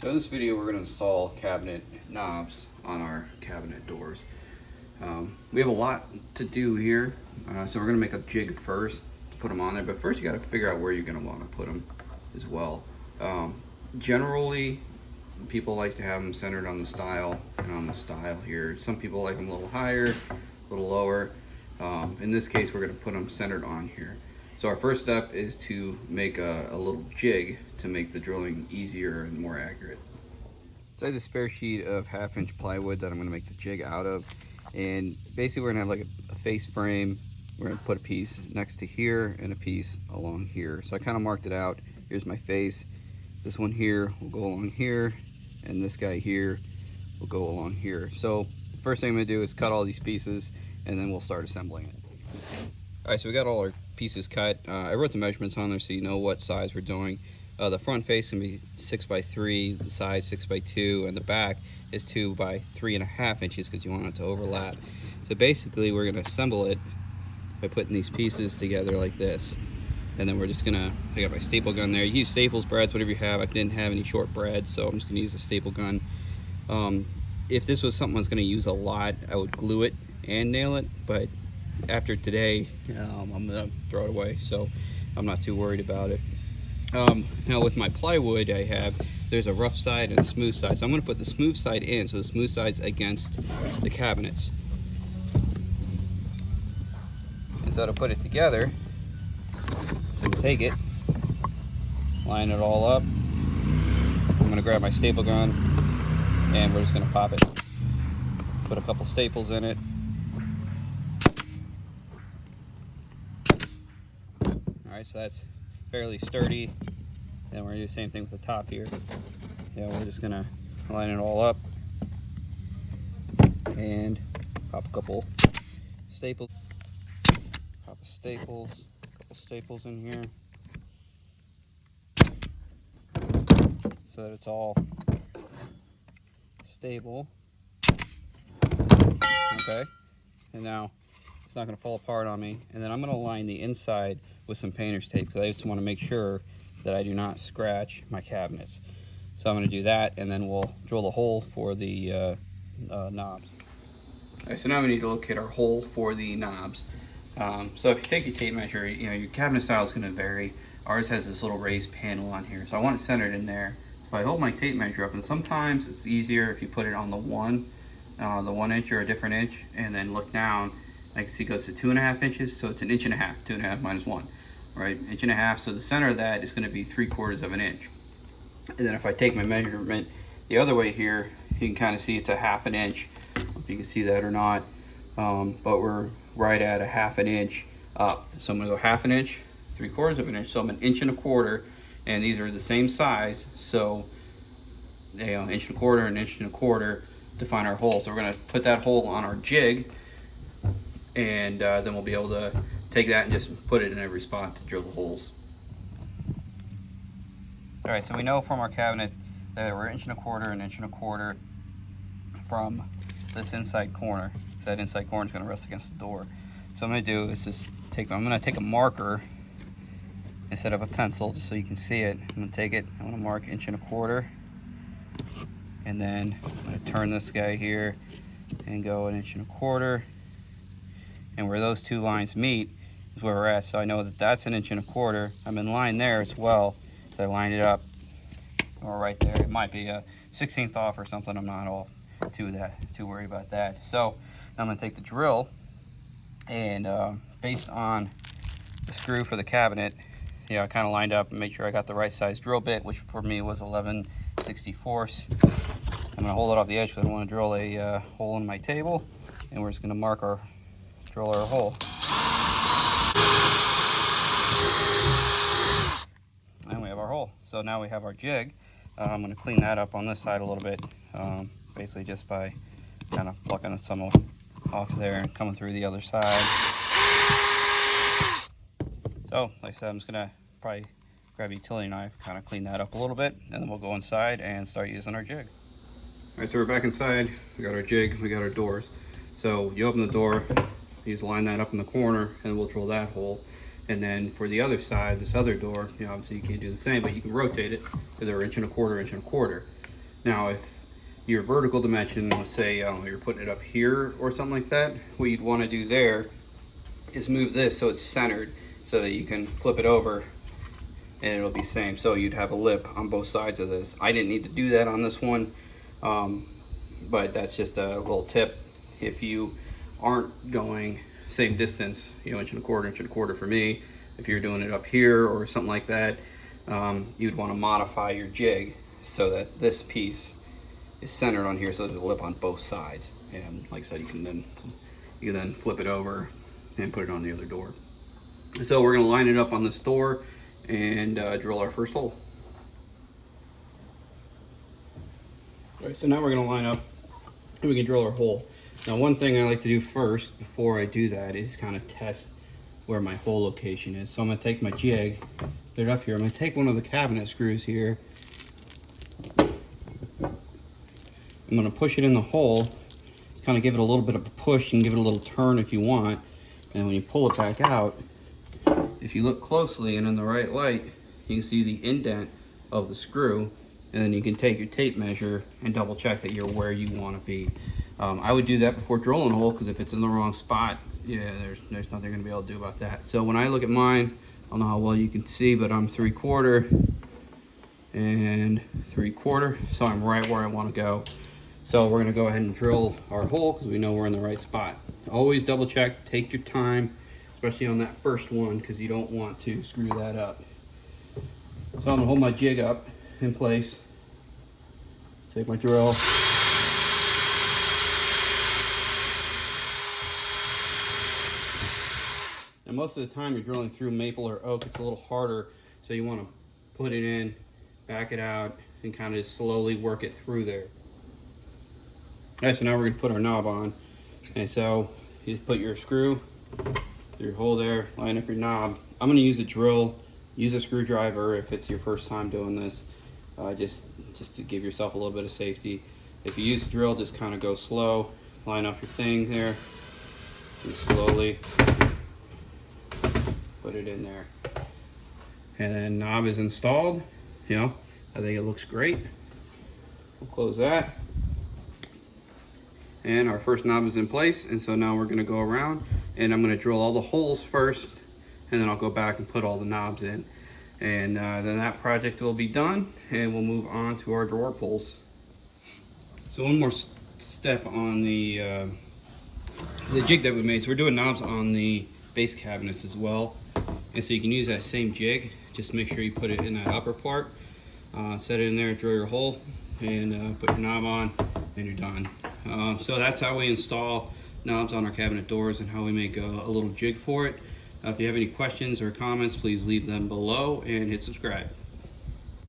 So in this video we're going to install cabinet knobs on our cabinet doors. We have a lot to do here, so we're going to make a jig first to put them on there, but first you got to figure out where you're going to want to put them as well. Generally people like to have them centered on the style and on the style here. Some people like them a little higher, a little lower. In this case we're going to put them centered on here. So our first step is to make a little jig to make the drilling easier and more accurate. So I have a spare sheet of 1/2-inch plywood that I'm going to make the jig out of, and basically we're going to have like a face frame. We're going to put a piece next to here and a piece along here. So I kind of marked it out. Here's my face. This one here will go along here, and this guy here will go along here. So first thing I'm going to do is cut all these pieces, and then we'll start assembling it. Alright, so we got all our pieces cut. I wrote the measurements on there so you know what size we're doing. The front face can be 6x3, the side 6x2, and the back is 2 by 3.5 inches because you want it to overlap. So basically we're going to assemble it by putting these pieces together like this. And then we're just going to, I got my staple gun there. You use staples, brads, whatever you have. I didn't have any short brads, so I'm just going to use a staple gun. If this was something I was going to use a lot, I would glue it and nail it, but after today, I'm gonna throw it away, so I'm not too worried about it. Now with my plywood there's a rough side and a smooth side, so I'm gonna put the smooth side in, so the smooth side's against the cabinets. And so to put it together, I'm gonna take it, line it all up. I'm gonna grab my staple gun, and we're just gonna pop it. Put a couple staples in it. Alright, so that's fairly sturdy. And we're going to do the same thing with the top here. Yeah, we're just going to line it all up and pop a couple staples. Pop a couple staples in here so that it's all stable. Okay, and now it's not going to fall apart on me. And then I'm going to line the inside with some painter's tape because I just want to make sure that I do not scratch my cabinets. So I'm going to do that, and then we'll drill a hole for the knobs. Alright, so now we need to locate our hole for the knobs. So if you take your tape measure, your cabinet style is going to vary. Ours has this little raised panel on here, so I want it centered in there. So I hold my tape measure up, and sometimes it's easier if you put it on the 1 inch or a different inch, and then look down. I can see it goes to 2.5 inches, so it's 1.5 inches, 2.5 minus 1, right? 1.5 inches. So the center of that is going to be 3/4 of an inch. And then if I take my measurement the other way here, you can kind of see it's a 1/2 inch. I don't know if you can see that or not, but we're right at a 1/2 inch up. So I'm going to go 1/2 inch, 3/4 of an inch. So I'm 1.25 inches, and these are the same size. So 1.25 inches and 1.25 inches define our hole. So we're going to put that hole on our jig. And then we'll be able to take that and just put it in every spot to drill the holes. Alright, so we know from our cabinet that we're 1.25 inches and 1.25 inches from this inside corner. So that inside corner is going to rest against the door. So what I'm going to do is just I'm going to take a marker instead of a pencil just so you can see it. I'm going to take it, I'm going to mark 1.25 inches. And then I'm going to turn this guy here and go 1.25 inches. And where those two lines meet is where we're at. So I know that that's 1.25 inches. I'm in line there as well. So I lined it up. Or right there. It might be a 1/16 off or something. I'm not all too worried about that. So now I'm going to take the drill, and based on the screw for the cabinet, I kind of lined up and make sure I got the right size drill bit, which for me was 11/64. I'm going to hold it off the edge because I want to drill a hole in my table, and we're just going to drill our hole. And we have our hole. So now we have our jig. I'm going to clean that up on this side a little bit, basically just by kind of plucking some off there and coming through the other side. So like I said, I'm just going to probably grab a utility knife, kind of clean that up a little bit, and then we'll go inside and start using our jig. Alright, so we're back inside. We got our jig, we got our doors. So you open the door, you just line that up in the corner, and we'll drill that hole. And then for the other side, this other door, obviously you can't do the same, but you can rotate it to they're 1.25 inches, 1.25 inches. Now if your vertical dimension, let's say you're putting it up here or something like that, what you'd want to do there is move this so it's centered so that you can flip it over and it'll be same. So you'd have a lip on both sides of this. I didn't need to do that on this one, but that's just a little tip. If you aren't going same distance, you know, inch and a quarter for me, if you're doing it up here or something like that, you'd want to modify your jig so that this piece is centered on here, so there's a lip on both sides. And like I said, you can then flip it over and put it on the other door. So we're going to line it up on this door and drill our first hole. All right, so now we're going to line up and we can drill our hole. Now one thing I like to do first before I do that is kind of test where my hole location is. So I'm going to take my jig, put it up here. I'm going to take one of the cabinet screws here. I'm going to push it in the hole, kind of give it a little bit of a push and give it a little turn if you want. And when you pull it back out, if you look closely and in the right light, you can see the indent of the screw, and then you can take your tape measure and double check that you're where you want to be. I would do that before drilling a hole, because if it's in the wrong spot, yeah, there's nothing going to be able to do about that. So when I look at mine, I don't know how well you can see, but I'm 3/4 and 3/4, so I'm right where I want to go. So we're going to go ahead and drill our hole because we know we're in the right spot. Always double check, take your time, especially on that first one, because you don't want to screw that up. So I'm going to hold my jig up in place, take my drill, and most of the time you're drilling through maple or oak, it's a little harder, so you want to put it in, back it out, and kind of slowly work it through there. All right, so now we're going to put our knob on. And so you just put your screw through your hole there, line up your knob. I'm going to use a drill, use a screwdriver if it's your first time doing this, just to give yourself a little bit of safety. If you use a drill, just kind of go slow, line up your thing there, and slowly put it in there. And then knob is installed. You know, I think it looks great. We'll close that. And our first knob is in place, and so now we're going to go around and I'm going to drill all the holes first, and then I'll go back and put all the knobs in, and then that project will be done, and we'll move on to our drawer pulls. So one more step on the jig that we made. So we're doing knobs on the base cabinets as well, and so you can use that same jig. Just make sure you put it in that upper part, set it in there, drill your hole, and put your knob on, and you're done. So that's how we install knobs on our cabinet doors and how we make a little jig for it. If you have any questions or comments, please leave them below and hit subscribe.